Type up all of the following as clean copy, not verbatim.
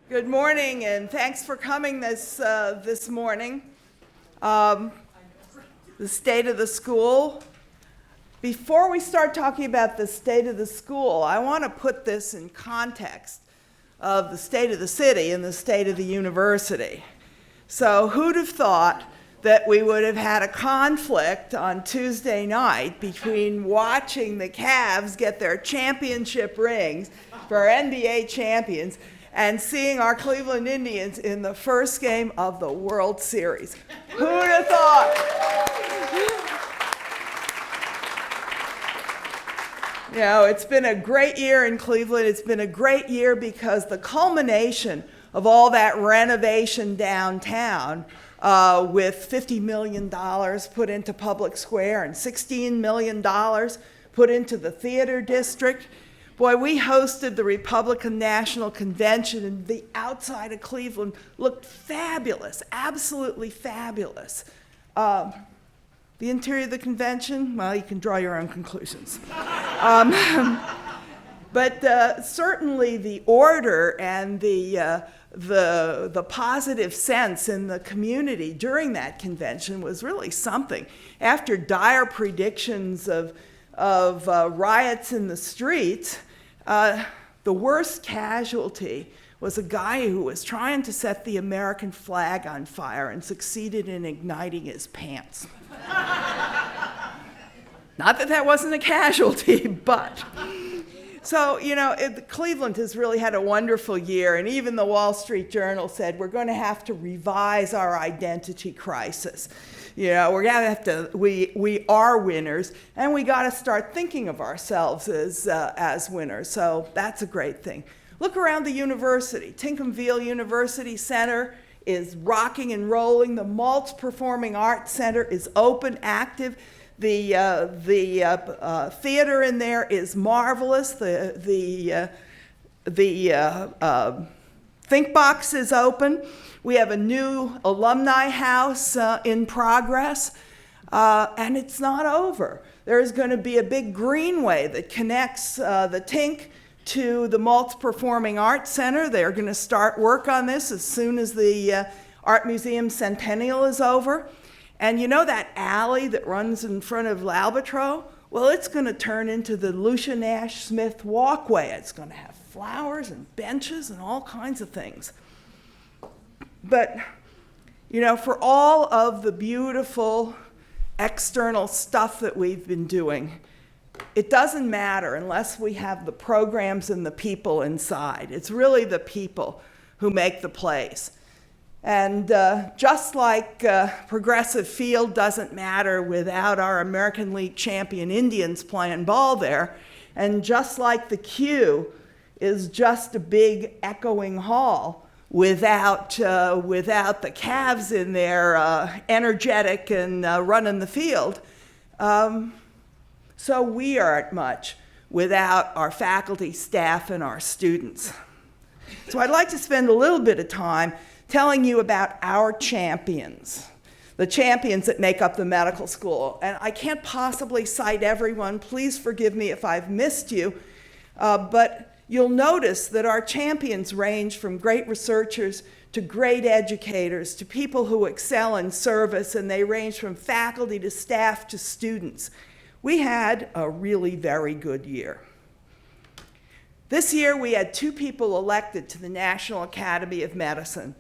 Good morning, and thanks for coming this morning. The state of the school. Before we start talking about the state of the school, I want to put this in context of the state of the city and the state of the university. So who'd have thought that we would have had a conflict on Tuesday night between watching the Cavs get their championship rings for NBA champions and seeing our Cleveland Indians in the first game of the World Series? Who would have thought? You know, it's been a great year in Cleveland. It's been a great year because the culmination of all that renovation downtown with $50 million put into Public Square and $16 million put into the theater district. Boy, we hosted the Republican National Convention, and the outside of Cleveland looked fabulous, absolutely fabulous. The interior of the convention, well, you can draw your own conclusions. But certainly the order and the positive sense in the community during that convention was really something. After dire predictions of riots in the streets, the worst casualty was a guy who was trying to set the American flag on fire and succeeded in igniting his pants. Not that wasn't a casualty, but. So, you know, Cleveland has really had a wonderful year, and even the Wall Street Journal said we're going to have to revise our identity crisis. You know, we're going to have to, we are winners, and we got to start thinking of ourselves as winners. So that's a great thing. Look around the university. Tincomville University Center is rocking and rolling. The Maltz Performing Arts Center is open, active. The theater in there is marvelous. The Think Box is open. We have a new alumni house in progress, and it's not over. There's going to be a big greenway that connects the Tink to the Maltz Performing Arts Center. They're going to start work on this as soon as the Art Museum Centennial is over. And you know that alley that runs in front of L'Albatros? Well, it's going to turn into the Lucia Nash Smith Walkway. It's going to have flowers and benches and all kinds of things. But, you know, for all of the beautiful external stuff that we've been doing, it doesn't matter unless we have the programs and the people inside. It's really the people who make the place. And just like Progressive Field doesn't matter without our American League champion Indians playing ball there, and just like the Q is just a big echoing hall without the Cavs in there energetic and running the field, so we aren't much without our faculty, staff, and our students. So I'd like to spend a little bit of time telling you about our champions, the champions that make up the medical school. And I can't possibly cite everyone. Please forgive me if I've missed you. But you'll notice that our champions range from great researchers to great educators to people who excel in service, and they range from faculty to staff to students. We had a really very good year. This year we had 2 people elected to the National Academy of Medicine.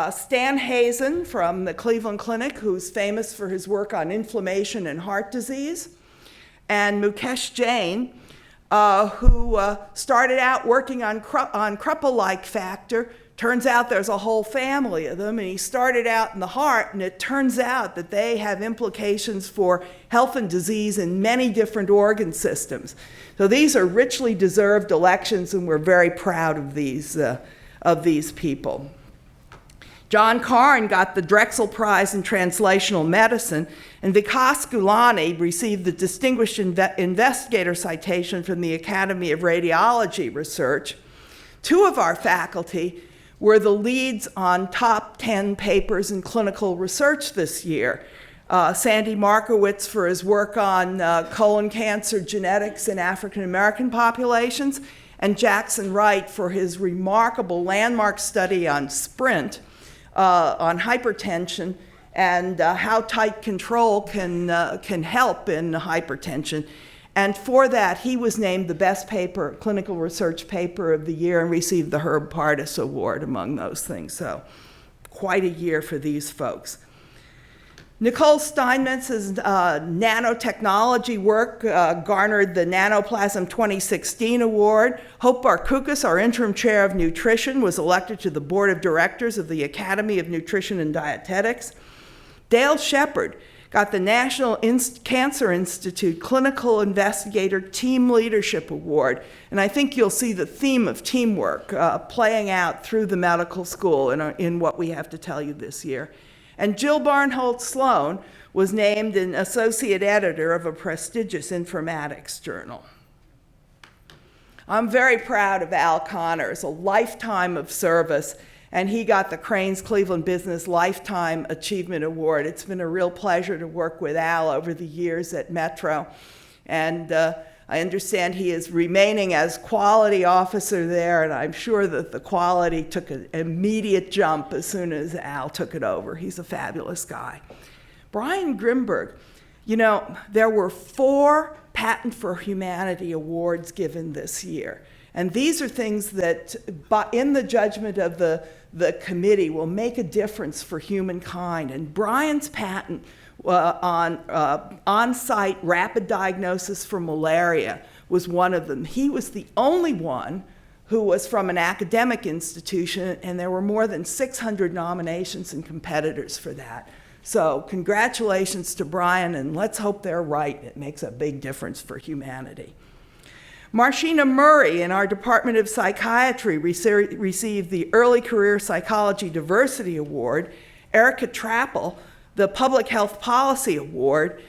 Stan Hazen from the Cleveland Clinic, who's famous for his work on inflammation and heart disease, and Mukesh Jain, who started out working on Kruppe-like factor. Turns out there's a whole family of them, and he started out in the heart, and it turns out that they have implications for health and disease in many different organ systems. So these are richly deserved elections, and we're very proud of these people. John Karn got the Drexel Prize in Translational Medicine, and Vikas Gulani received the Distinguished Investigator Citation from the Academy of Radiology Research. 2 of our faculty were the leads on top 10 papers in clinical research this year. Sandy Markowitz for his work on colon cancer genetics in African American populations, and Jackson Wright for his remarkable landmark study on SPRINT, on hypertension, and how tight control can help in hypertension. And for that, he was named the best paper, clinical research paper of the year, and received the Herb Pardis Award among those things. So quite a year for these folks. Nicole Steinmetz's nanotechnology work garnered the Nanoplasm 2016 award. Hope Barkoukas, our interim chair of nutrition, was elected to the board of directors of the Academy of Nutrition and Dietetics. Dale Shepard got the National Cancer Institute Clinical Investigator Team Leadership Award. And I think you'll see the theme of teamwork playing out through the medical school in what we have to tell you this year. And Jill Barnholt Sloan was named an associate editor of a prestigious informatics journal. I'm very proud of Al Connors, a lifetime of service, and he got the Cranes Cleveland Business Lifetime Achievement Award. It's been a real pleasure to work with Al over the years at Metro, and I understand he is remaining as quality officer there, and I'm sure that the quality took an immediate jump as soon as Al took it over. He's a fabulous guy. Brian Grimberg, you know, there were 4 Patent for Humanity awards given this year. And these are things that, in the judgment of the committee, will make a difference for humankind. And Brian's patent on on-site rapid diagnosis for malaria was one of them. He was the only one who was from an academic institution, and there were more than 600 nominations and competitors for that. So congratulations to Brian, and let's hope they're right. It makes a big difference for humanity. Marshina Murray in our Department of Psychiatry received the Early Career Psychology Diversity Award. Erica Trappel, the Public Health Policy Award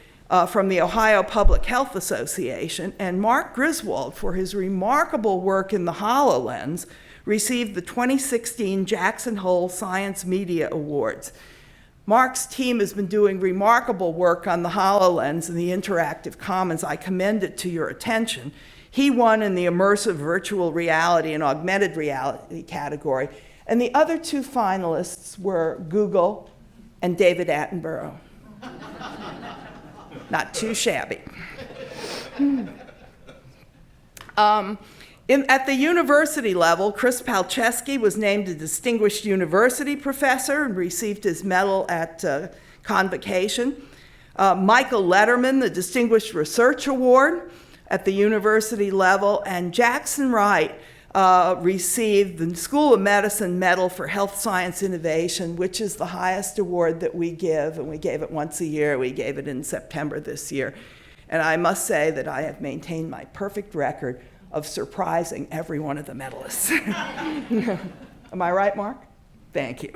from the Ohio Public Health Association, and Mark Griswold, for his remarkable work in the HoloLens, received the 2016 Jackson Hole Science Media Awards. Mark's team has been doing remarkable work on the HoloLens and the Interactive Commons. I commend it to your attention. He won in the immersive virtual reality and augmented reality category, and the other 2 finalists were Google and David Attenborough. Not too shabby. At the university level, Chris Palczewski was named a Distinguished University Professor and received his medal at Convocation. Michael Letterman, the Distinguished Research Award at the university level, and Jackson Wright received the School of Medicine Medal for Health Science Innovation, which is the highest award that we give, and we gave it once a year. We gave it in September this year. And I must say that I have maintained my perfect record of surprising every one of the medalists. Am I right, Mark? Thank you.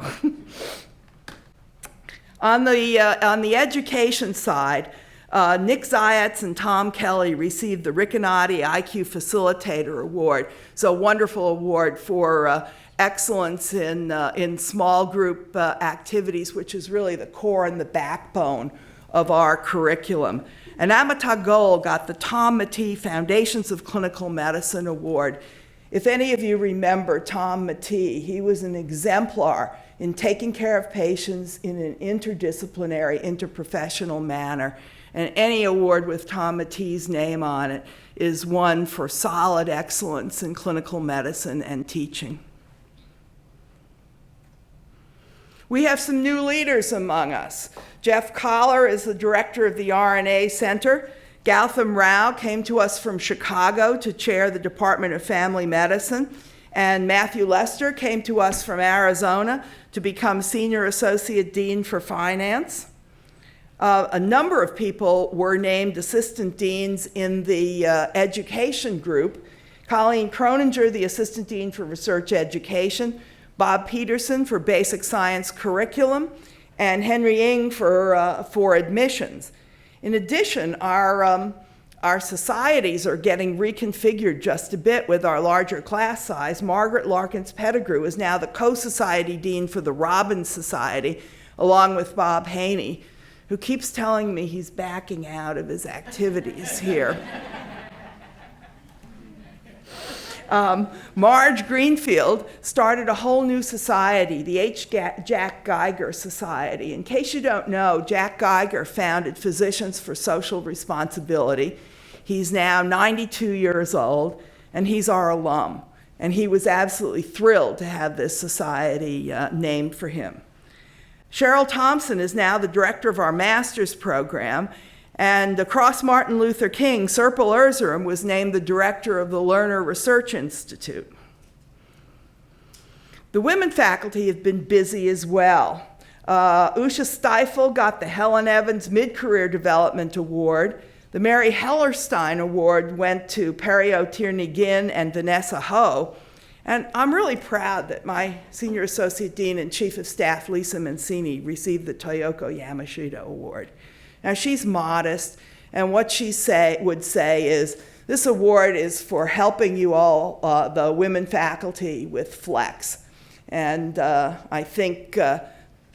On the education side, Nick Zayats and Tom Kelly received the Riccinati IQ Facilitator Award. So a wonderful award for excellence in small group activities, which is really the core and the backbone of our curriculum. And Amita Goel got the Tom Matee Foundations of Clinical Medicine Award. If any of you remember Tom Matee, he was an exemplar in taking care of patients in an interdisciplinary, interprofessional manner. And any award with Tom Matee's name on it is one for solid excellence in clinical medicine and teaching. We have some new leaders among us. Jeff Collar is the director of the RNA Center. Gautam Rao came to us from Chicago to chair the Department of Family Medicine. And Matthew Lester came to us from Arizona to become Senior Associate Dean for Finance. A number of people were named Assistant Deans in the education group. Colleen Croninger, the Assistant Dean for Research Education. Bob Peterson for Basic Science Curriculum, and Henry Ng for admissions. In addition, our societies are getting reconfigured just a bit with our larger class size. Margaret Larkins Pettigrew is now the co-society dean for the Robbins Society, along with Bob Haney, who keeps telling me he's backing out of his activities here. Marge Greenfield started a whole new society, the Jack Geiger Society. In case you don't know, Jack Geiger founded Physicians for Social Responsibility. He's now 92 years old, and he's our alum. And he was absolutely thrilled to have this society named for him. Cheryl Thompson is now the director of our master's program, and across Martin Luther King, Serpil Erzurum was named the director of the Lerner Research Institute. The women faculty have been busy as well. Usha Stiefel got the Helen Evans Mid-Career Development Award. The Mary Hellerstein Award went to Perio Tierney-Ginn and Vanessa Ho. And I'm really proud that my Senior Associate Dean and Chief of Staff, Lisa Mancini, received the Toyoko Yamashita Award. Now, she's modest, and what she would say is, this award is for helping you all, the women faculty, with FLEX. And I think the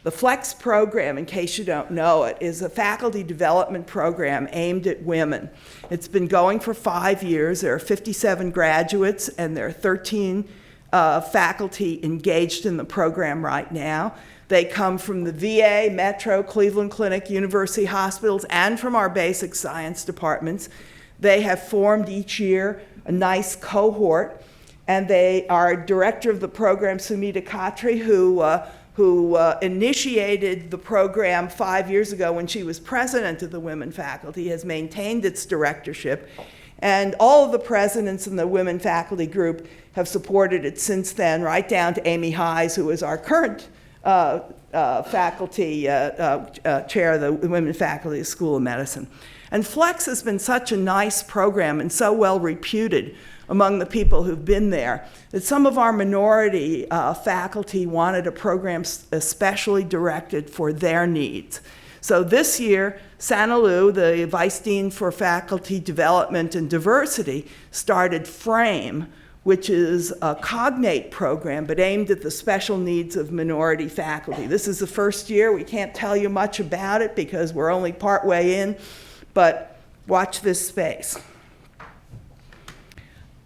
FLEX program, in case you don't know it, is a faculty development program aimed at women. It's been going for 5 years. There are 57 graduates, and there are 13 faculty engaged in the program right now. They come from the VA, Metro, Cleveland Clinic, University Hospitals, and from our basic science departments. They have formed each year a nice cohort, and our director of the program, Sumita Khatri, who initiated the program 5 years ago when she was president of the women faculty, has maintained its directorship. And all of the presidents in the women faculty group have supported it since then, right down to Amy Hayes, who is our current faculty chair of the women faculty of School of Medicine. And FLEX has been such a nice program and so well reputed among the people who've been there that some of our minority faculty wanted a program especially directed for their needs. So this year, Sanalu, the Vice Dean for Faculty Development and Diversity, started FRAME, which is a cognate program, but aimed at the special needs of minority faculty. This is the first year. We can't tell you much about it because we're only partway in, but watch this space.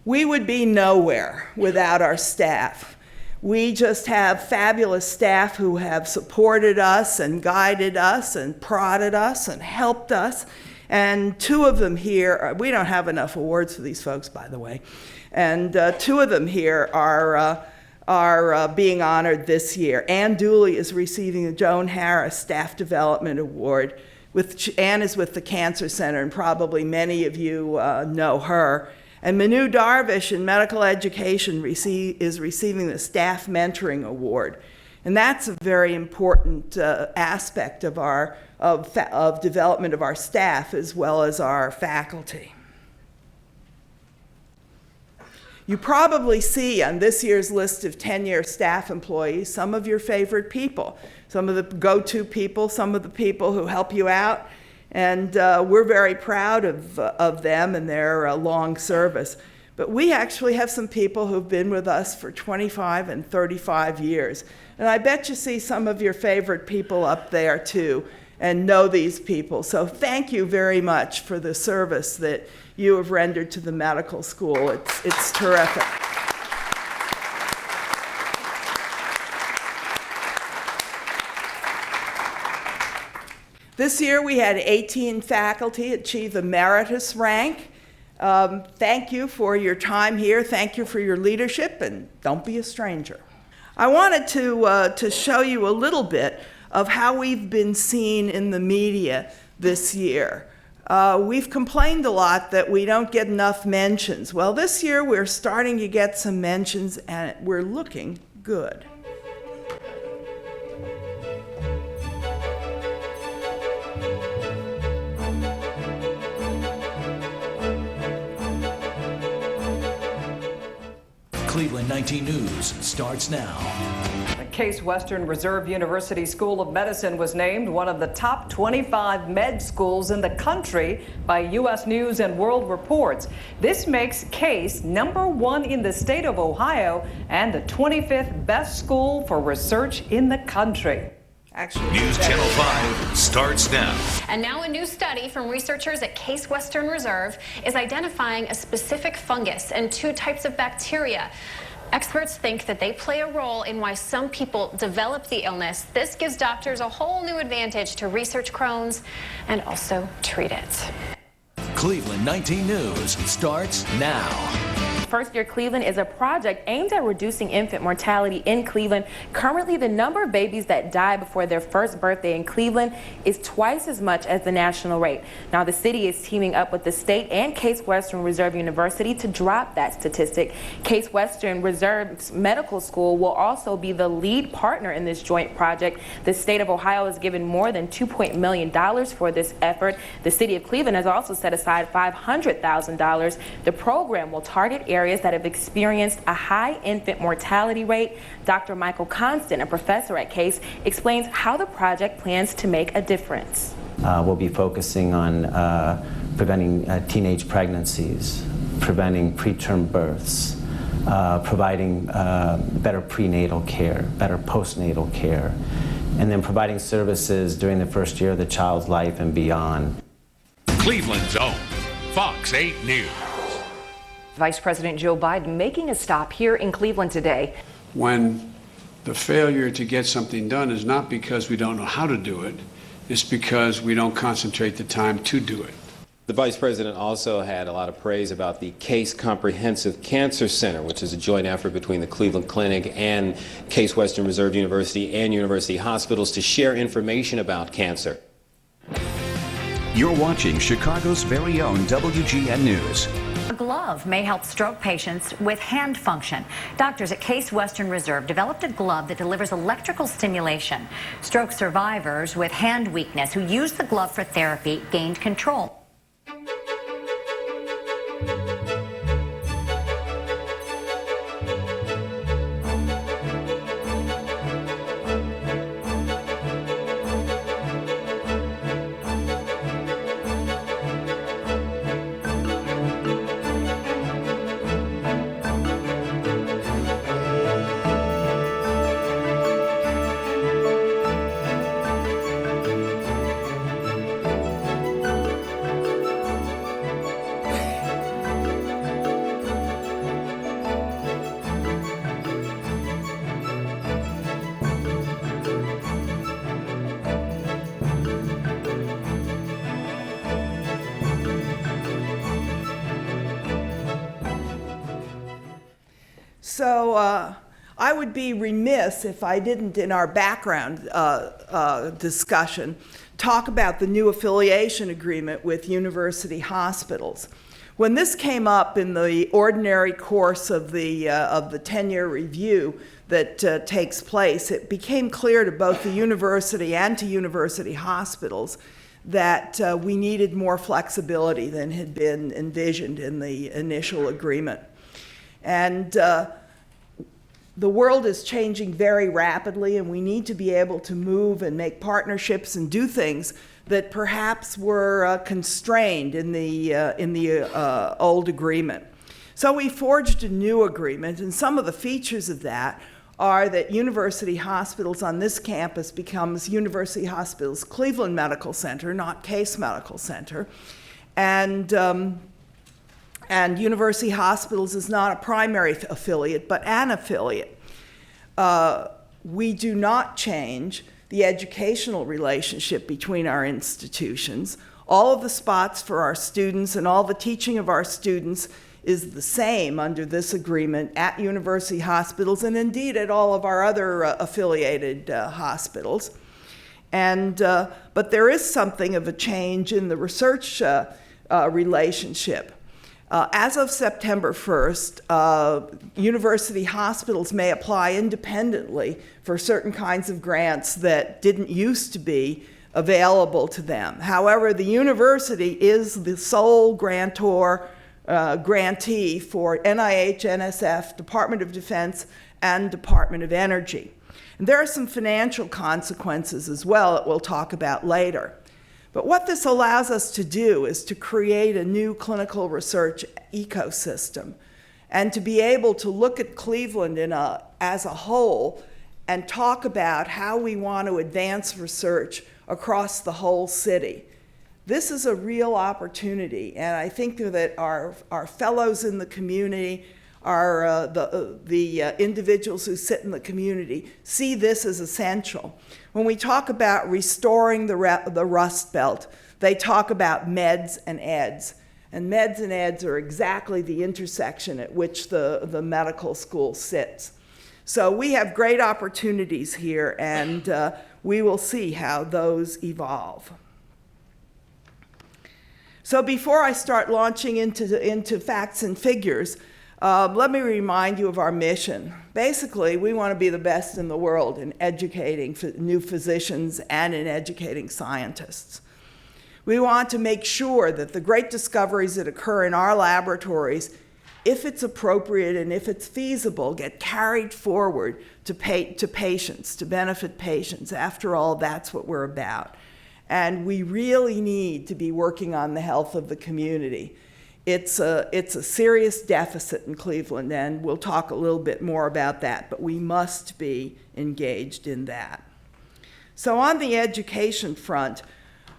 We would be nowhere without our staff. We just have fabulous staff who have supported us and guided us and prodded us and helped us. And two of them here, we don't have enough awards for these folks, by the way. And two of them here are being honored this year. Ann Dooley is receiving the Joan Harris Staff Development Award. Ann is with the Cancer Center, and probably many of you know her. And Manu Darvish in medical education is receiving the Staff Mentoring Award. And that's a very important aspect of of development of our staff as well as our faculty. You probably see on this year's list of 10-year staff employees some of your favorite people, some of the go-to people, some of the people who help you out. And we're very proud of them and their long service. But we actually have some people who've been with us for 25 and 35 years. And I bet you see some of your favorite people up there too and know these people. So thank you very much for the service that you have rendered to the medical school. It's terrific. This year we had 18 faculty achieve the Emeritus rank. Thank you for your time here. Thank you for your leadership, and don't be a stranger. I wanted to show you a little bit of how we've been seen in the media this year. We've complained a lot that we don't get enough mentions. Well, this year we're starting to get some mentions, and we're looking good. Cleveland 19 News starts now. The Case Western Reserve University School of Medicine was named one of the top 25 med schools in the country by U.S. News and World Reports. This makes Case #1 in the state of Ohio and the 25th best school for research in the country. Actually, News Channel 5 starts now. And now a new study from researchers at Case Western Reserve is identifying a specific fungus and 2 types of bacteria. Experts think that they play a role in why some people develop the illness. This gives doctors a whole new advantage to research Crohn's and also treat it. Cleveland 19 News starts now. First Year Cleveland is a project aimed at reducing infant mortality in Cleveland. Currently, the number of babies that die before their first birthday in Cleveland is twice as much as the national rate. Now, the city is teaming up with the state and Case Western Reserve University to drop that statistic. Case Western Reserve's medical school will also be the lead partner in this joint project. The state of Ohio has given more than $2 million for this effort. The city of Cleveland has also set aside $500,000. The program will target areas that have experienced a high infant mortality rate. Dr. Michael Constant, a professor at Case, explains how the project plans to make a difference. We'll be focusing on preventing teenage pregnancies, preventing preterm births, providing better prenatal care, better postnatal care, and then providing services during the first year of the child's life and beyond. Cleveland's own Fox 8 News. Vice President Joe Biden making a stop here in Cleveland today. When the failure to get something done is not because we don't know how to do it, it's because we don't concentrate the time to do it. The Vice President also had a lot of praise about the Case Comprehensive Cancer Center, which is a joint effort between the Cleveland Clinic and Case Western Reserve University and University Hospitals to share information about cancer. You're watching Chicago's very own WGN News. A glove may help stroke patients with hand function. Doctors at Case Western Reserve developed a glove that delivers electrical stimulation. Stroke survivors with hand weakness who used the glove for therapy gained control. So I would be remiss if I didn't, in our background discussion, talk about the new affiliation agreement with university hospitals. When this came up in the ordinary course of the 10-year review that takes place, it became clear to both the university and to university hospitals that we needed more flexibility than had been envisioned in the initial agreement. And the world is changing very rapidly, and we need to be able to move and make partnerships and do things that perhaps were constrained in the old agreement. So we forged a new agreement, and some of the features of that are that University Hospitals on this campus becomes University Hospitals Cleveland Medical Center, not Case Medical Center. And University Hospitals is not a primary affiliate, but an affiliate. We do not change the educational relationship between our institutions. All of the spots for our students and all the teaching of our students is the same under this agreement at University Hospitals and indeed at all of our other affiliated hospitals. But there is something of a change in the research relationship. As of September 1st, university hospitals may apply independently for certain kinds of grants that didn't used to be available to them. However, the university is the sole grantee for NIH, NSF, Department of Defense, and Department of Energy. And there are some financial consequences as well that we'll talk about later. But what this allows us to do is to create a new clinical research ecosystem and to be able to look at Cleveland as a whole and talk about how we want to advance research across the whole city. This is a real opportunity, and I think that our fellows in the community, the individuals who sit in the community see this as essential. When we talk about restoring the Rust Belt, they talk about meds and eds. And meds and eds are exactly the intersection at which the medical school sits. So we have great opportunities here, and we will see how those evolve. So before I start launching into facts and figures, let me remind you of our mission. Basically, we want to be the best in the world in educating new physicians and in educating scientists. We want to make sure that the great discoveries that occur in our laboratories, if it's appropriate and if it's feasible, get carried forward to patients, to benefit patients. After all, that's what we're about. And we really need to be working on the health of the community. It's a serious deficit in Cleveland, and we'll talk a little bit more about that, but we must be engaged in that. So on the education front,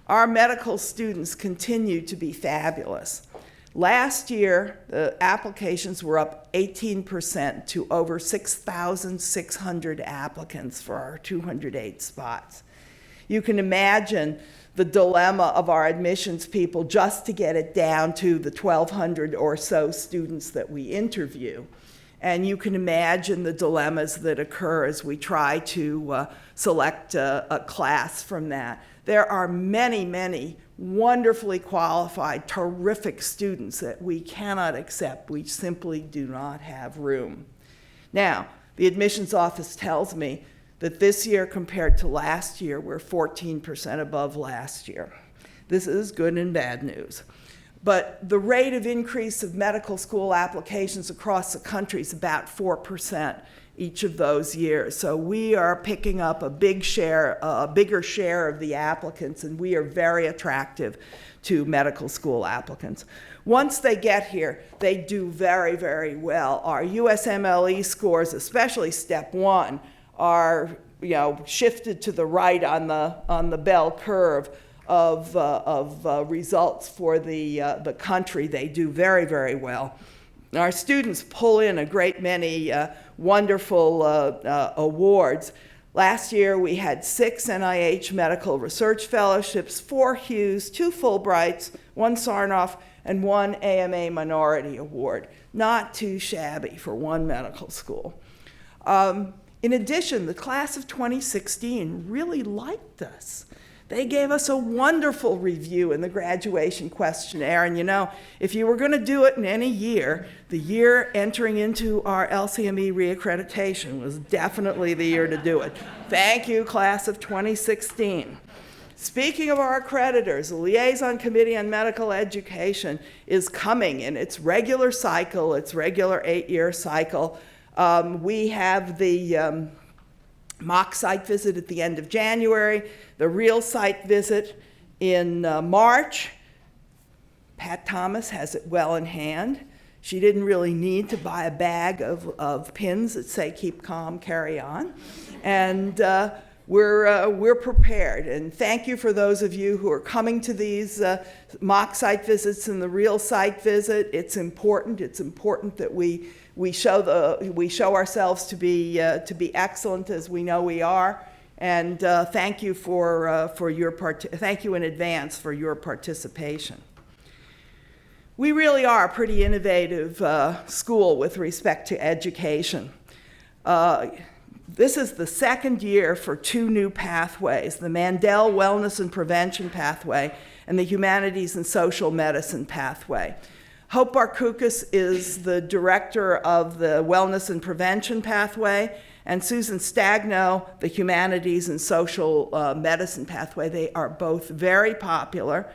our medical students continue to be fabulous. Last year, the applications were up 18% to over 6,600 applicants for our 208 spots. You can imagine the dilemma of our admissions people just to get it down to the 1,200 or so students that we interview. And you can imagine the dilemmas that occur as we try to select a class from that. There are many, many wonderfully qualified, terrific students that we cannot accept. We simply do not have room. Now, the admissions office tells me that this year compared to last year, we're 14% above last year. This is good and bad news. But the rate of increase of medical school applications across the country is about 4% each of those years. So we are picking up a bigger share of the applicants, and we are very attractive to medical school applicants. Once they get here, they do very, very well. Our USMLE scores, especially step 1, are shifted to the right on the bell curve of results for the country. They do very, very well. Our students pull in a great many wonderful awards. Last year we had 6 NIH Medical Research Fellowships, 4 Hughes, 2 Fulbrights, 1 Sarnoff, and 1 AMA Minority Award. Not too shabby for one medical school. In addition, the class of 2016 really liked us. They gave us a wonderful review in the graduation questionnaire. And if you were going to do it in any year, the year entering into our LCME reaccreditation was definitely the year to do it. Thank you, class of 2016. Speaking of our accreditors, the Liaison Committee on Medical Education is coming in its regular cycle, its regular 8-year cycle. We have the mock site visit at the end of January, the real site visit in March. Pat Thomas has it well in hand. She didn't really need to buy a bag of pins that say keep calm, carry on. And we're prepared. And thank you for those of you who are coming to these mock site visits and the real site visit. It's important. It's important that we show ourselves to be excellent as we know we are. And thank you thank you in advance for your participation. We really are a pretty innovative school with respect to education. This is the second year for 2 new pathways, the Mandel Wellness and Prevention Pathway and the Humanities and Social Medicine Pathway. Hope Barkoukas is the director of the Wellness and Prevention Pathway, and Susan Stagno, the Humanities and Social Medicine Pathway. They are both very popular.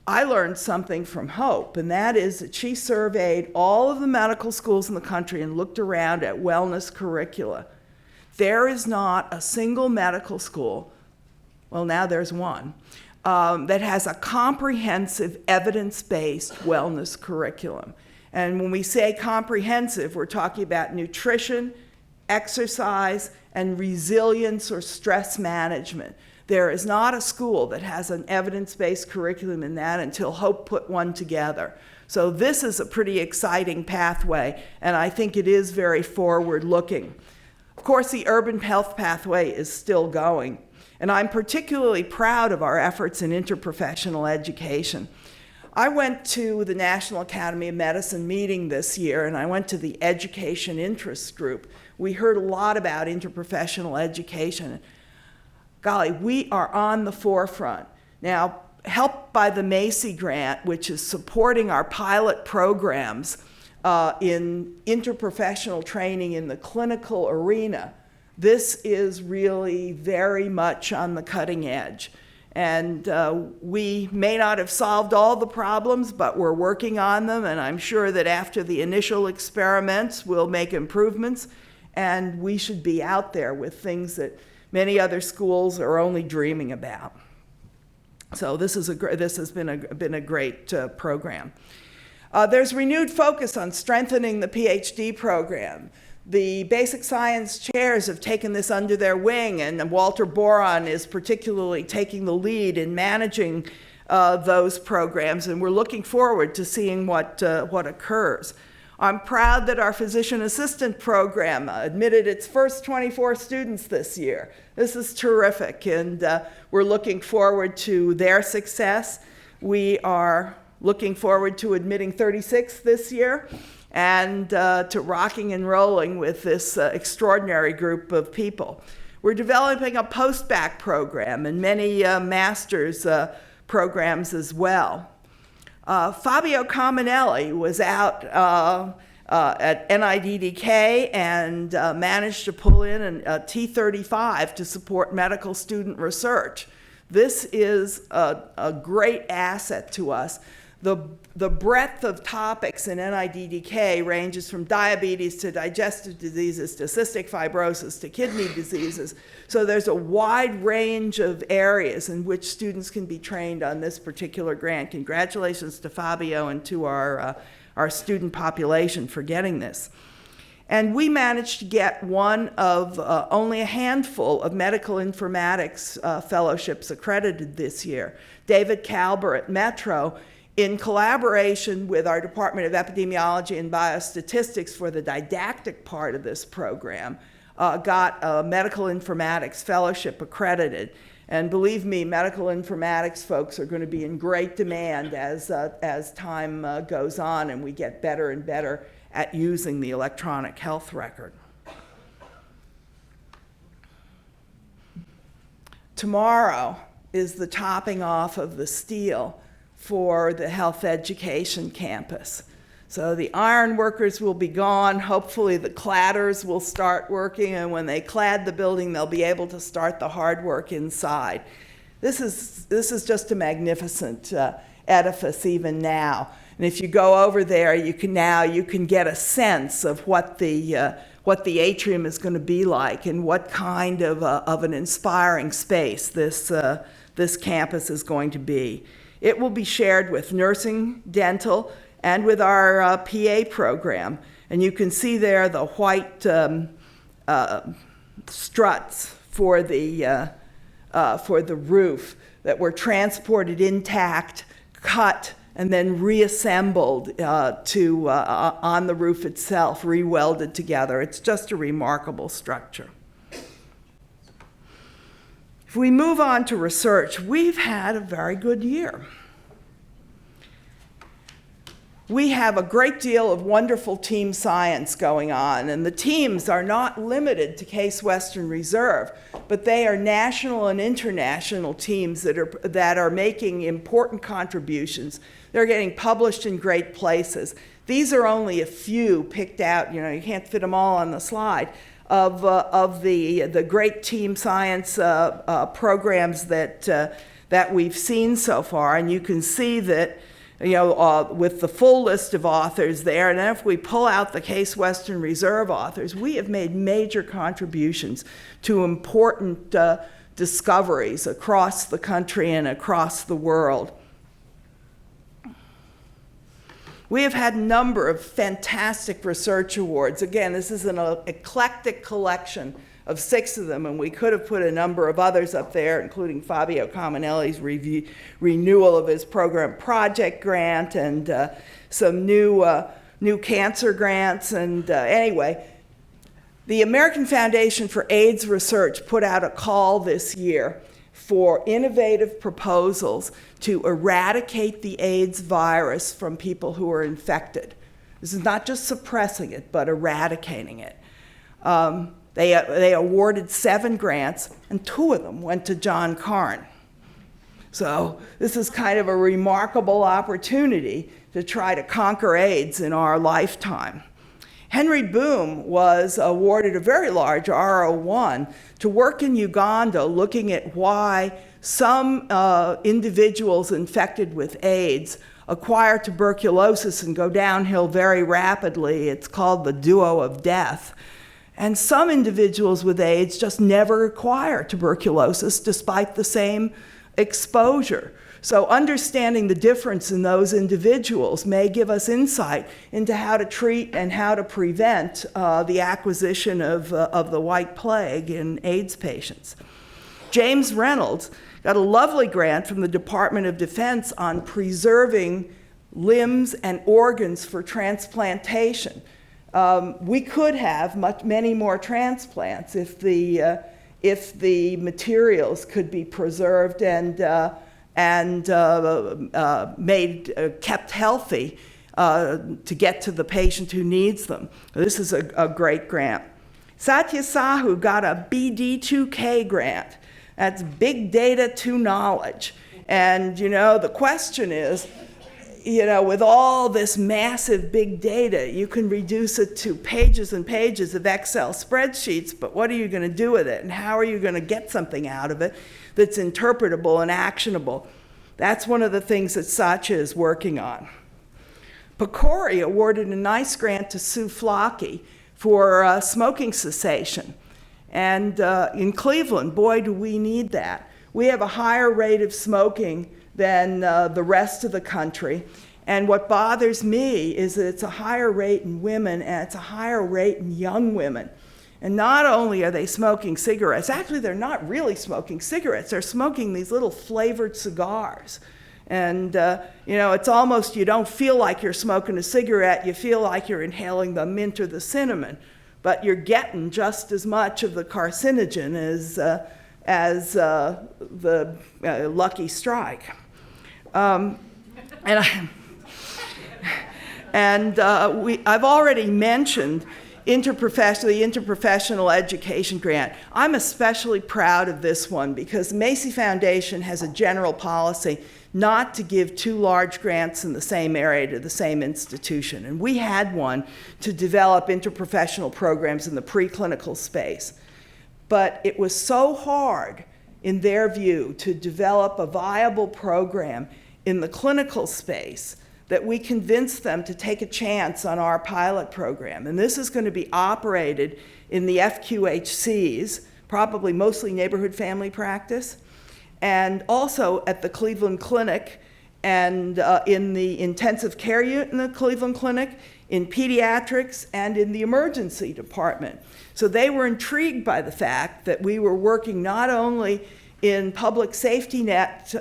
I learned something from Hope, and that is that she surveyed all of the medical schools in the country and looked around at wellness curricula. There is not a single medical school, well, now there's one, that has a comprehensive, evidence-based wellness curriculum. And when we say comprehensive, we're talking about nutrition, exercise, and resilience or stress management. There is not a school that has an evidence-based curriculum in that until Hope put one together. So this is a pretty exciting pathway, and I think it is very forward-looking. Of course, the urban health pathway is still going, and I'm particularly proud of our efforts in interprofessional education. I went to the National Academy of Medicine meeting this year, and I went to the Education Interest Group. We heard a lot about interprofessional education. Golly, we are on the forefront. Now, helped by the Macy Grant, which is supporting our pilot programs in interprofessional training in the clinical arena, this is really very much on the cutting edge. And we may not have solved all the problems, but we're working on them, and I'm sure that after the initial experiments, we'll make improvements, and we should be out there with things that many other schools are only dreaming about. So this has been a great program. There's renewed focus on strengthening the PhD program. The basic science chairs have taken this under their wing, and Walter Boron is particularly taking the lead in managing those programs, and we're looking forward to seeing what occurs. I'm proud that our physician assistant program admitted its first 24 students this year. This is terrific, and we're looking forward to their success. We are looking forward to admitting 36 this year, and to rocking and rolling with this extraordinary group of people. We're developing a post-bac program and many master's programs as well. Fabio Cominelli was out at NIDDK and managed to pull in a T35 to support medical student research. This is a great asset to us. The breadth of topics in NIDDK ranges from diabetes to digestive diseases to cystic fibrosis to kidney diseases. So there's a wide range of areas in which students can be trained on this particular grant. Congratulations to Fabio and to our student population for getting this. And we managed to get one of only a handful of medical informatics fellowships accredited this year. David Kalber at Metro, in collaboration with our Department of Epidemiology and Biostatistics for the didactic part of this program, got a medical informatics fellowship accredited. And believe me, medical informatics folks are going to be in great demand as time goes on and we get better and better at using the electronic health record. Tomorrow is the topping off of the steel for the health education campus. So the iron workers will be gone. Hopefully the cladders will start working, and when they clad the building, they'll be able to start the hard work inside. This is just a magnificent edifice even now. And if you go over there, you can get a sense of what the atrium is going to be like and what kind of an inspiring space this campus is going to be. It will be shared with nursing, dental, and with our PA program. And you can see there the white struts for the roof that were transported intact, cut, and then reassembled on the roof itself, re-welded together. It's just a remarkable structure. If we move on to research, we've had a very good year. We have a great deal of wonderful team science going on, and the teams are not limited to Case Western Reserve, but they are national and international teams that are making important contributions. They're getting published in great places. These are only a few picked out, you can't fit them all on the slide, of the great team science programs that we've seen so far. And you can see that, with the full list of authors there, and if we pull out the Case Western Reserve authors, we have made major contributions to important discoveries across the country and across the world. We have had a number of fantastic research awards. Again, this is an eclectic collection of 6 of them, and we could have put a number of others up there, including Fabio Cominelli's renewal of his program project grant and some new cancer grants. And anyway, the American Foundation for AIDS Research put out a call this year for innovative proposals to eradicate the AIDS virus from people who are infected. This is not just suppressing it, but eradicating it. They awarded 7 grants, and 2 of them went to John Carn. So this is kind of a remarkable opportunity to try to conquer AIDS in our lifetime. Henry Boom was awarded a very large R01 to work in Uganda looking at why some individuals infected with AIDS acquire tuberculosis and go downhill very rapidly. It's called the duo of death. And some individuals with AIDS just never acquire tuberculosis despite the same exposure. So understanding the difference in those individuals may give us insight into how to treat and how to prevent the acquisition of the white plague in AIDS patients. James Reynolds got a lovely grant from the Department of Defense on preserving limbs and organs for transplantation. We could have many more transplants if the materials could be preserved and kept healthy to get to the patient who needs them. This is a great grant. Satya Sahu got a BD2K grant. That's Big Data to Knowledge. And, the question is, with all this massive big data, you can reduce it to pages and pages of Excel spreadsheets, but what are you going to do with it? And how are you going to get something out of it that's interpretable and actionable? That's one of the things that Satya is working on. PCORI awarded a nice grant to Sue Flockey for smoking cessation. And in Cleveland, boy, do we need that. We have a higher rate of smoking than the rest of the country. And what bothers me is that it's a higher rate in women and it's a higher rate in young women. And not only are they smoking cigarettes, actually they're not really smoking cigarettes, they're smoking these little flavored cigars. And it's almost, you don't feel like you're smoking a cigarette, you feel like you're inhaling the mint or the cinnamon, but you're getting just as much of the carcinogen as the Lucky Strike. I've already mentioned the Interprofessional Education Grant. I'm especially proud of this one because the Macy Foundation has a general policy not to give 2 large grants in the same area to the same institution. And we had one to develop interprofessional programs in the preclinical space. But it was so hard, in their view, to develop a viable program in the clinical space that we convinced them to take a chance on our pilot program. And this is going to be operated in the FQHCs, probably mostly neighborhood family practice, and also at the Cleveland Clinic and in the intensive care unit in the Cleveland Clinic, in pediatrics, and in the emergency department. So they were intrigued by the fact that we were working not only in public safety net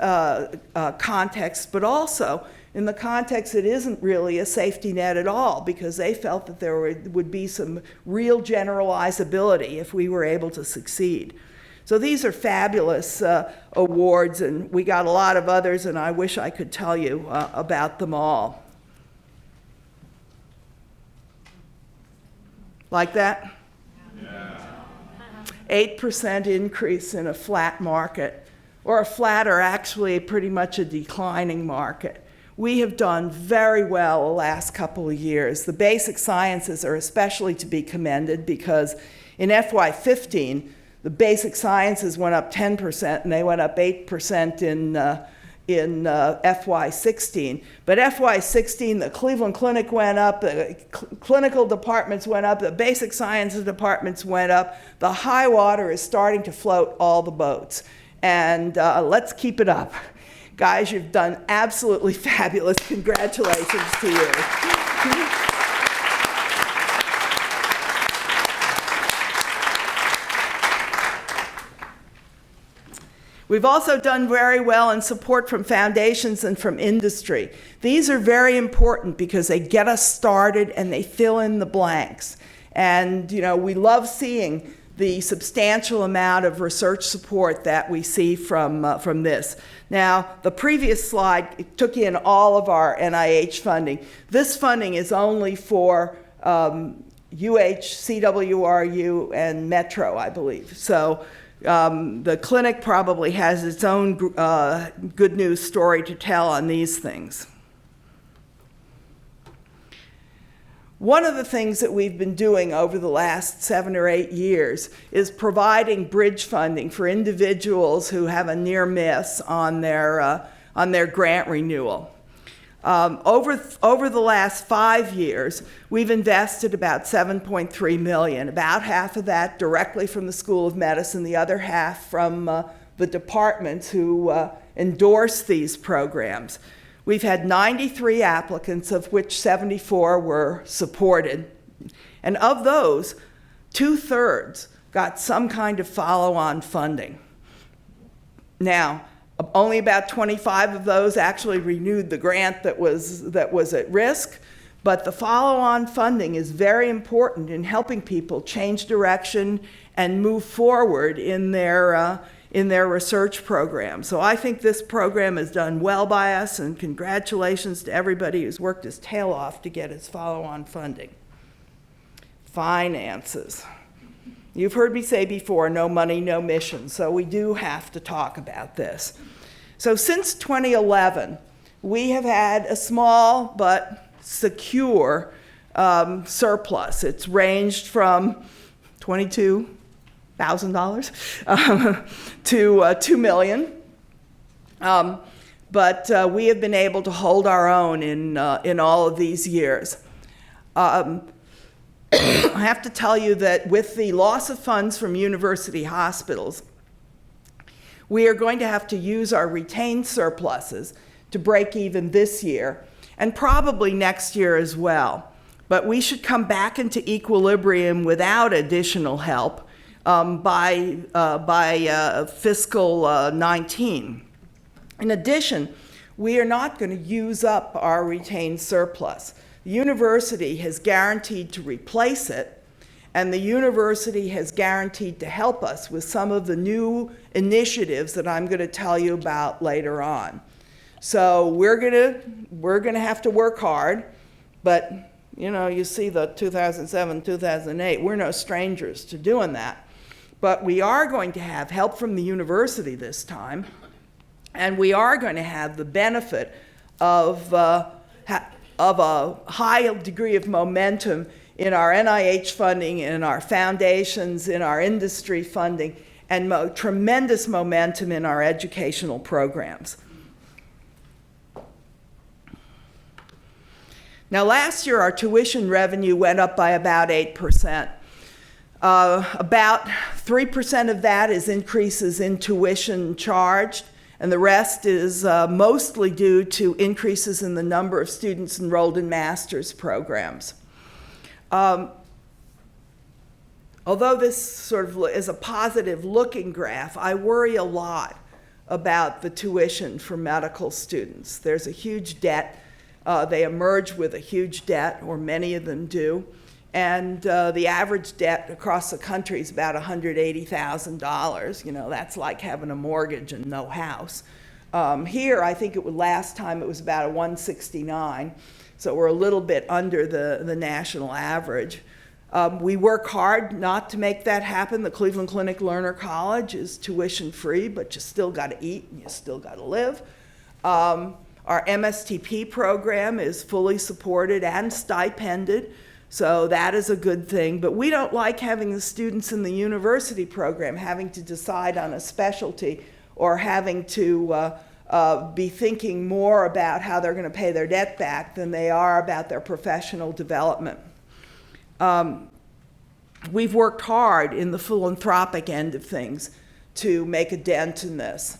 context, but also in the context that isn't really a safety net at all, because they felt that there would be some real generalizability if we were able to succeed. So these are fabulous awards, and we got a lot of others, and I wish I could tell you about them all. Like that? Yeah. 8% increase in a flat market, or a flat or actually pretty much a declining market. We have done very well the last couple of years. The basic sciences are especially to be commended because in FY15, the basic sciences went up 10% and they went up 8% in FY16. But FY16, the Cleveland Clinic went up, the clinical departments went up, the basic sciences departments went up. The high water is starting to float all the boats. And let's keep it up. Guys, you've done absolutely fabulous. Congratulations to you. We've also done very well in support from foundations and from industry. These are very important because they get us started and they fill in the blanks. And, you know, we love seeing the substantial amount of research support that we see from this. Now, the previous slide took in all of our NIH funding. This funding is only for UH, CWRU, and Metro, I believe. So the clinic probably has its own good news story to tell on these things. One of the things that we've been doing over the last 7 or 8 years is providing bridge funding for individuals who have a near miss on their grant renewal. Over the last 5 years, we've invested about $7.3 million, about half of that directly from the School of Medicine, the other half from the departments who endorse these programs. We've had 93 applicants, of which 74 were supported. And of those, 2/3 got some kind of follow-on funding. Now, only about 25 of those actually renewed the grant that was at risk, but the follow-on funding is very important in helping people change direction and move forward in their research program. So I think this program has done well by us, and congratulations to everybody who's worked his tail off to get his follow-on funding. Finances. You've heard me say before, no money, no mission, so we do have to talk about this. So since 2011, we have had a small but secure surplus. It's ranged from $22,000 to $2 million. But we have been able to hold our own in all of these years. I have to tell you that with the loss of funds from university hospitals, we are going to have to use our retained surpluses to break even this year, and probably next year as well. But we should come back into equilibrium without additional help by fiscal 19. In addition, we are not going to use up our retained surplus. The university has guaranteed to replace it, and the university has guaranteed to help us with some of the new initiatives that I'm going to tell you about later on. So we're going to have to work hard, but you know, you see the 2007, 2008, we're no strangers to doing that. But we are going to have help from the university this time, and we are going to have the benefit of a high degree of momentum in our NIH funding, in our foundations, in our industry funding, and tremendous momentum in our educational programs. Now, last year, our tuition revenue went up by about 8%. About 3% of that is increases in tuition charged, and the rest is mostly due to increases in the number of students enrolled in master's programs. Although this sort of is a positive looking graph, I worry a lot about the tuition for medical students. There's a huge debt. They emerge with a huge debt, or many of them do. And the average debt across the country is about $180,000. You know, that's like having a mortgage and no house. Here, I think last time it was about $169,000. So we're a little bit under the national average. We work hard not to make that happen. The Cleveland Clinic Lerner College is tuition free, but you still got to eat and you still got to live. Our MSTP program is fully supported and stipended, so that is a good thing. But we don't like having the students in the university program having to decide on a specialty or having to be thinking more about how they're going to pay their debt back than they are about their professional development. We've worked hard in the philanthropic end of things to make a dent in this.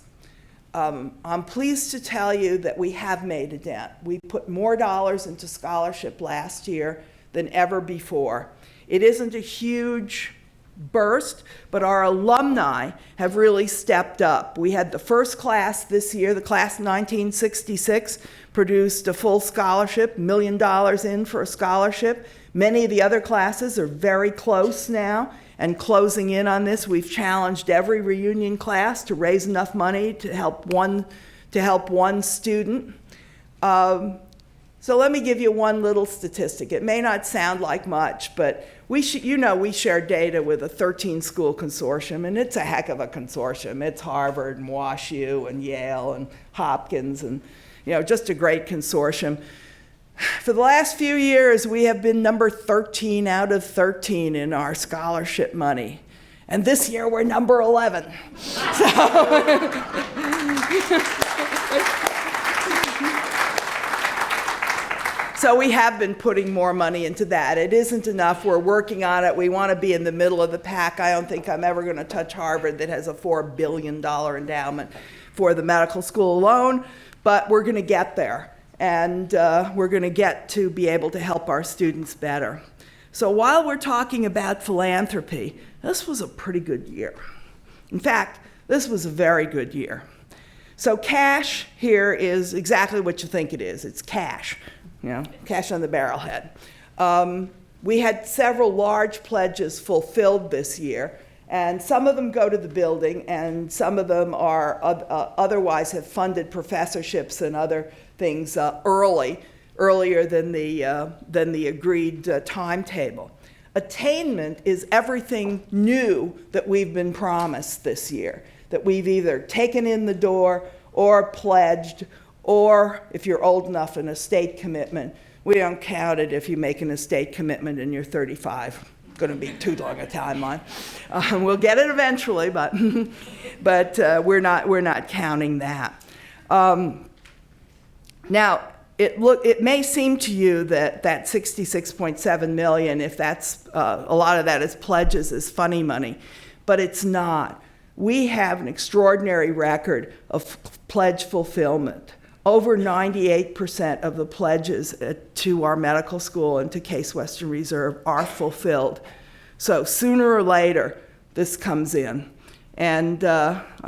I'm pleased to tell you that we have made a dent. We put more dollars into scholarship last year than ever before. It isn't a huge burst, but our alumni have really stepped up. We had the first class this year, the class 1966, produced a full scholarship, $1 million in for a scholarship. Many of the other classes are very close now and closing in on this. We've challenged every reunion class to raise enough money to help one student. So let me give you one little statistic. It may not sound like much, but we share data with a 13-school consortium, and it's a heck of a consortium. It's Harvard and WashU and Yale and Hopkins, and just a great consortium. For the last few years, we have been number 13 out of 13 in our scholarship money. And this year, we're number 11. So we have been putting more money into that. It isn't enough. We're working on it. We want to be in the middle of the pack. I don't think I'm ever going to touch Harvard, that has a $4 billion endowment for the medical school alone, but we're going to get there. And we're going to get to be able to help our students better. So while we're talking about philanthropy, this was a pretty good year. In fact, this was a very good year. So cash here is exactly what you think it is. It's cash, cash on the barrelhead. We had several large pledges fulfilled this year, and some of them go to the building, and some of them are otherwise have funded professorships and other things earlier than the agreed timetable. Attainment is everything new that we've been promised this year, that we've either taken in the door or pledged, or if you're old enough, an estate commitment. We don't count it if you make an estate commitment and you're 35. Going to be too long a timeline. We'll get it eventually, but we're not counting that. Now, it may seem to you that 66.7 million, if that's a lot of that is pledges, is funny money, but it's not. We have an extraordinary record of pledge fulfillment. Over 98% of the pledges to our medical school and to Case Western Reserve are fulfilled. So sooner or later, this comes in. And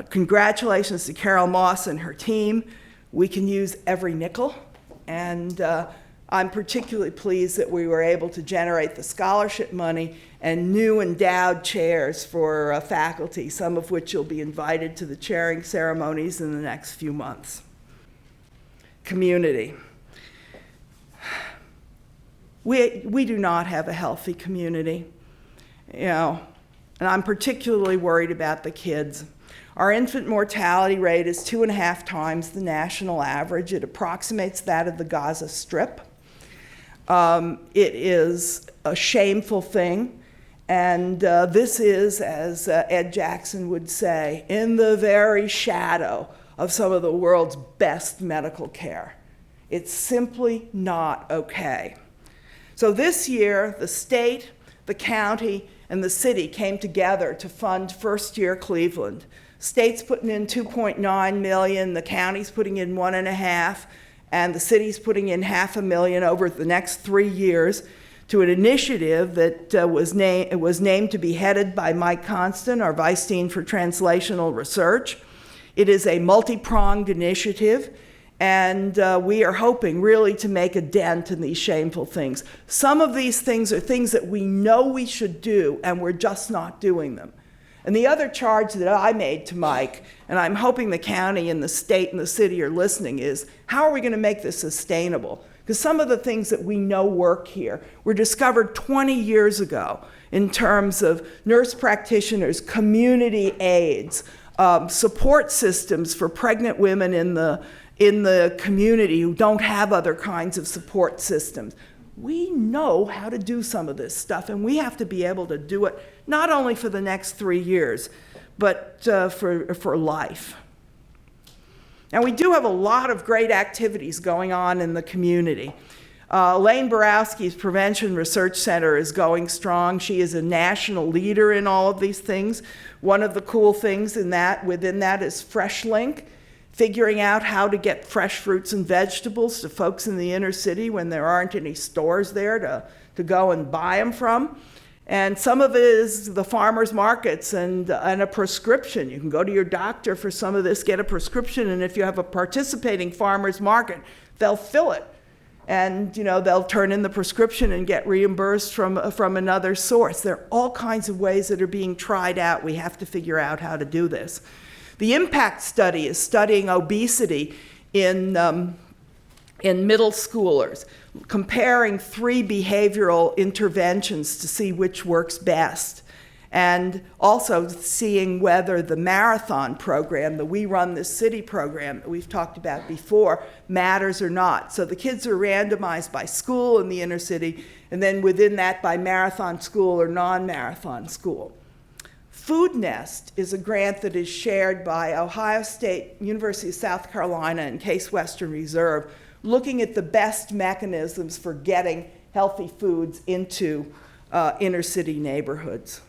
congratulations to Carol Moss and her team. We can use every nickel, and I'm particularly pleased that we were able to generate the scholarship money and new endowed chairs for faculty, some of which will be invited to the chairing ceremonies in the next few months. Community. We do not have a healthy community, and I'm particularly worried about the kids. Our infant mortality rate is 2.5 times the national average. It approximates that of the Gaza Strip. It is a shameful thing, and this is, as Ed Jackson would say, in the very shadow of some of the world's best medical care. It's simply not okay. So this year, the state, the county, and the city came together to fund First Year Cleveland. State's putting in $2.9 million, the county's putting in $1.5 and the city's putting in $500,000 over the next 3 years to an initiative that was named to be headed by Mike Constant, our Vice Dean for Translational Research. It is a multi-pronged initiative, and we are hoping really to make a dent in these shameful things. Some of these things are things that we know we should do, and we're just not doing them. And the other charge that I made to Mike, and I'm hoping the county and the state and the city are listening, is how are we going to make this sustainable? Because some of the things that we know work here were discovered 20 years ago in terms of nurse practitioners, community aides, support systems for pregnant women in the community who don't have other kinds of support systems. We know how to do some of this stuff, and we have to be able to do it not only for the next 3 years, but for life. Now, we do have a lot of great activities going on in the community. Elaine Borowski's Prevention Research Center is going strong. She is a national leader in all of these things. One of the cool things within that is FreshLink. figuring out how to get fresh fruits and vegetables to folks in the inner city when there aren't any stores there to go and buy them from. And some of it is the farmers markets and a prescription. You can go to your doctor for some of this, get a prescription, and if you have a participating farmers market, they'll fill it. And they'll turn in the prescription and get reimbursed from another source. There are all kinds of ways that are being tried out. We have to figure out how to do this. The impact study is studying obesity in middle schoolers, comparing 3 behavioral interventions to see which works best, and also seeing whether the marathon program, the We Run This City program that we've talked about before, matters or not. So the kids are randomized by school in the inner city, and then within that by marathon school or non-marathon school. Food Nest is a grant that is shared by Ohio State, University of South Carolina, and Case Western Reserve, looking at the best mechanisms for getting healthy foods into inner city neighborhoods.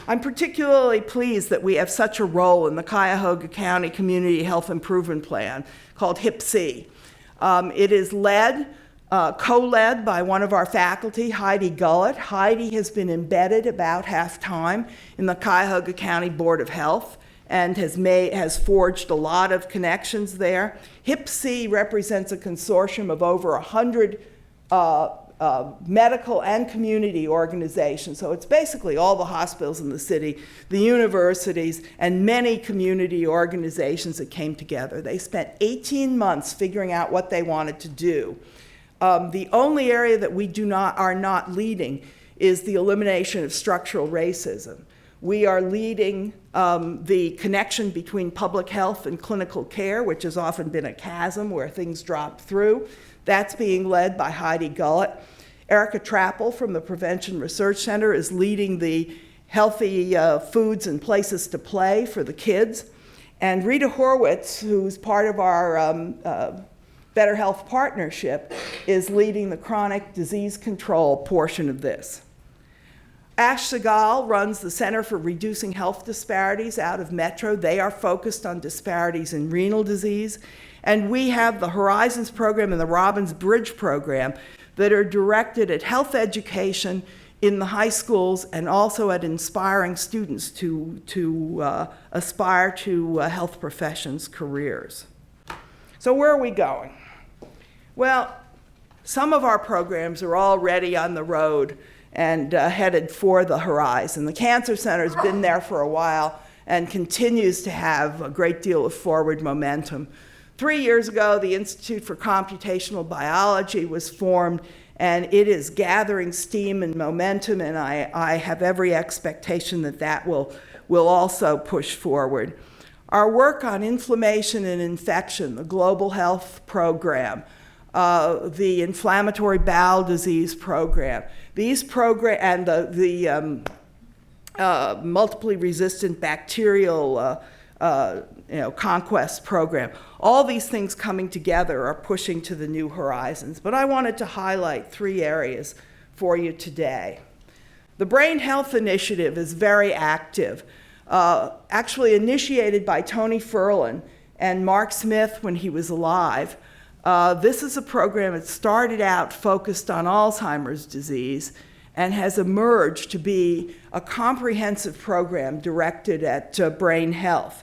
I'm particularly pleased that we have such a role in the Cuyahoga County Community Health Improvement Plan called HIP-C. It is co-led by one of our faculty, Heidi Gullett. Heidi has been embedded about half-time in the Cuyahoga County Board of Health and has forged a lot of connections there. HIP-C represents a consortium of over 100 medical and community organizations. So it's basically all the hospitals in the city, the universities, and many community organizations that came together. They spent 18 months figuring out what they wanted to do. The only area that we are not leading is the elimination of structural racism. We are leading the connection between public health and clinical care, which has often been a chasm where things drop through. That's being led by Heidi Gullett. Erica Trappel from the Prevention Research Center is leading the healthy foods and places to play for the kids. And Rita Horwitz, who's part of our Better Health Partnership, is leading the chronic disease control portion of this. Ash Segal runs the Center for Reducing Health Disparities out of Metro. They are focused on disparities in renal disease. And we have the Horizons program and the Robbins Bridge program that are directed at health education in the high schools and also at inspiring students to aspire to health professions careers. So where are we going? Well, some of our programs are already on the road and headed for the horizon. The Cancer Center has been there for a while and continues to have a great deal of forward momentum. 3 years ago, the Institute for Computational Biology was formed, and it is gathering steam and momentum, and I have every expectation that that will also push forward. Our work on inflammation and infection, the Global Health Program, the Inflammatory Bowel Disease Program, and the Multiply Resistant Bacterial Conquest Program, all these things coming together are pushing to the new horizons. But I wanted to highlight 3 areas for you today. The Brain Health Initiative is very active, actually initiated by Tony Furlan and Mark Smith when he was alive. This is a program that started out focused on Alzheimer's disease and has emerged to be a comprehensive program directed at brain health.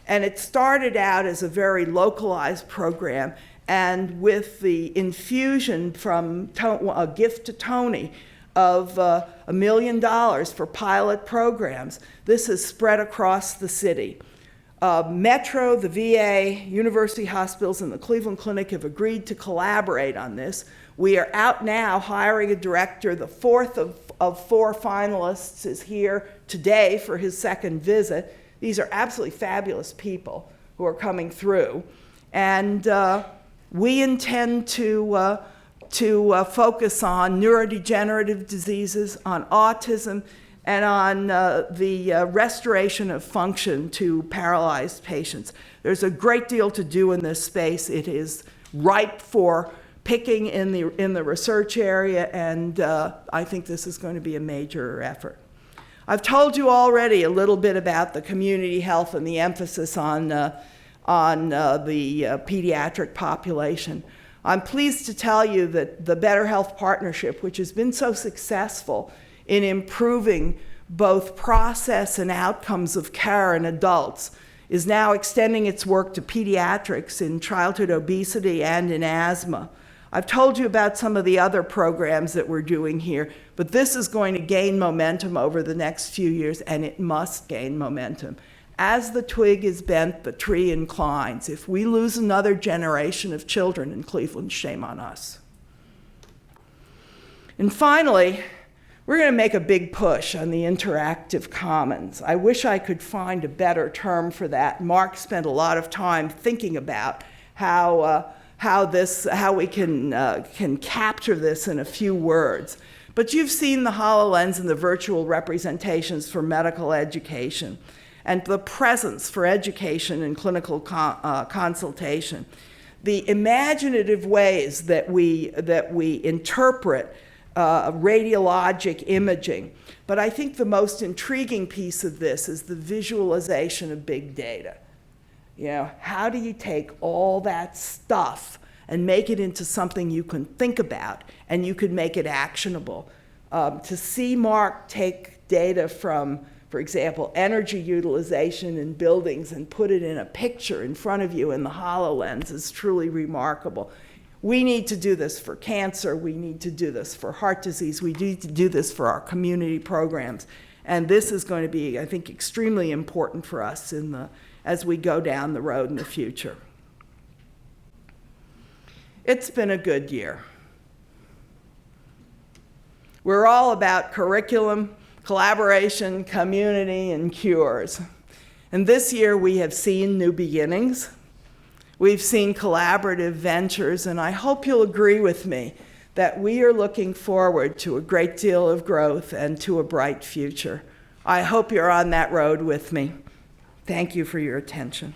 And it started out as a very localized program, and with the infusion from a gift to Tony of $1 million for pilot programs, this has spread across the city. Metro, the VA, University Hospitals, and the Cleveland Clinic have agreed to collaborate on this. We are out now hiring a director. The 4th of 4 finalists is here today for his 2nd visit. These are absolutely fabulous people who are coming through. And we intend to focus on neurodegenerative diseases, on autism, and on the restoration of function to paralyzed patients. There's a great deal to do in this space. It is ripe for picking in the research area, and I think this is going to be a major effort. I've told you already a little bit about the community health and the emphasis on the pediatric population. I'm pleased to tell you that the Better Health Partnership, which has been so successful in improving both process and outcomes of care in adults, is now extending its work to pediatrics in childhood obesity and in asthma. I've told you about some of the other programs that we're doing here, but this is going to gain momentum over the next few years, and it must gain momentum. As the twig is bent, the tree inclines. If we lose another generation of children in Cleveland, shame on us. And finally, we're going to make a big push on the interactive commons. I wish I could find a better term for that. Mark spent a lot of time thinking about how we can capture this in a few words. But you've seen the HoloLens and the virtual representations for medical education, and the presence for education and clinical consultation. The imaginative ways that we interpret radiologic imaging. But I think the most intriguing piece of this is the visualization of big data. You know, how do you take all that stuff and make it into something you can think about and you could make it actionable? To see Mark take data from, for example, energy utilization in buildings and put it in a picture in front of you in the HoloLens is truly remarkable. We need to do this for cancer. We need to do this for heart disease. We need to do this for our community programs. And this is going to be, I think, extremely important for us as we go down the road in the future. It's been a good year. We're all about curriculum, collaboration, community, and cures. And this year we have seen new beginnings. We've seen collaborative ventures, and I hope you'll agree with me that we are looking forward to a great deal of growth and to a bright future. I hope you're on that road with me. Thank you for your attention.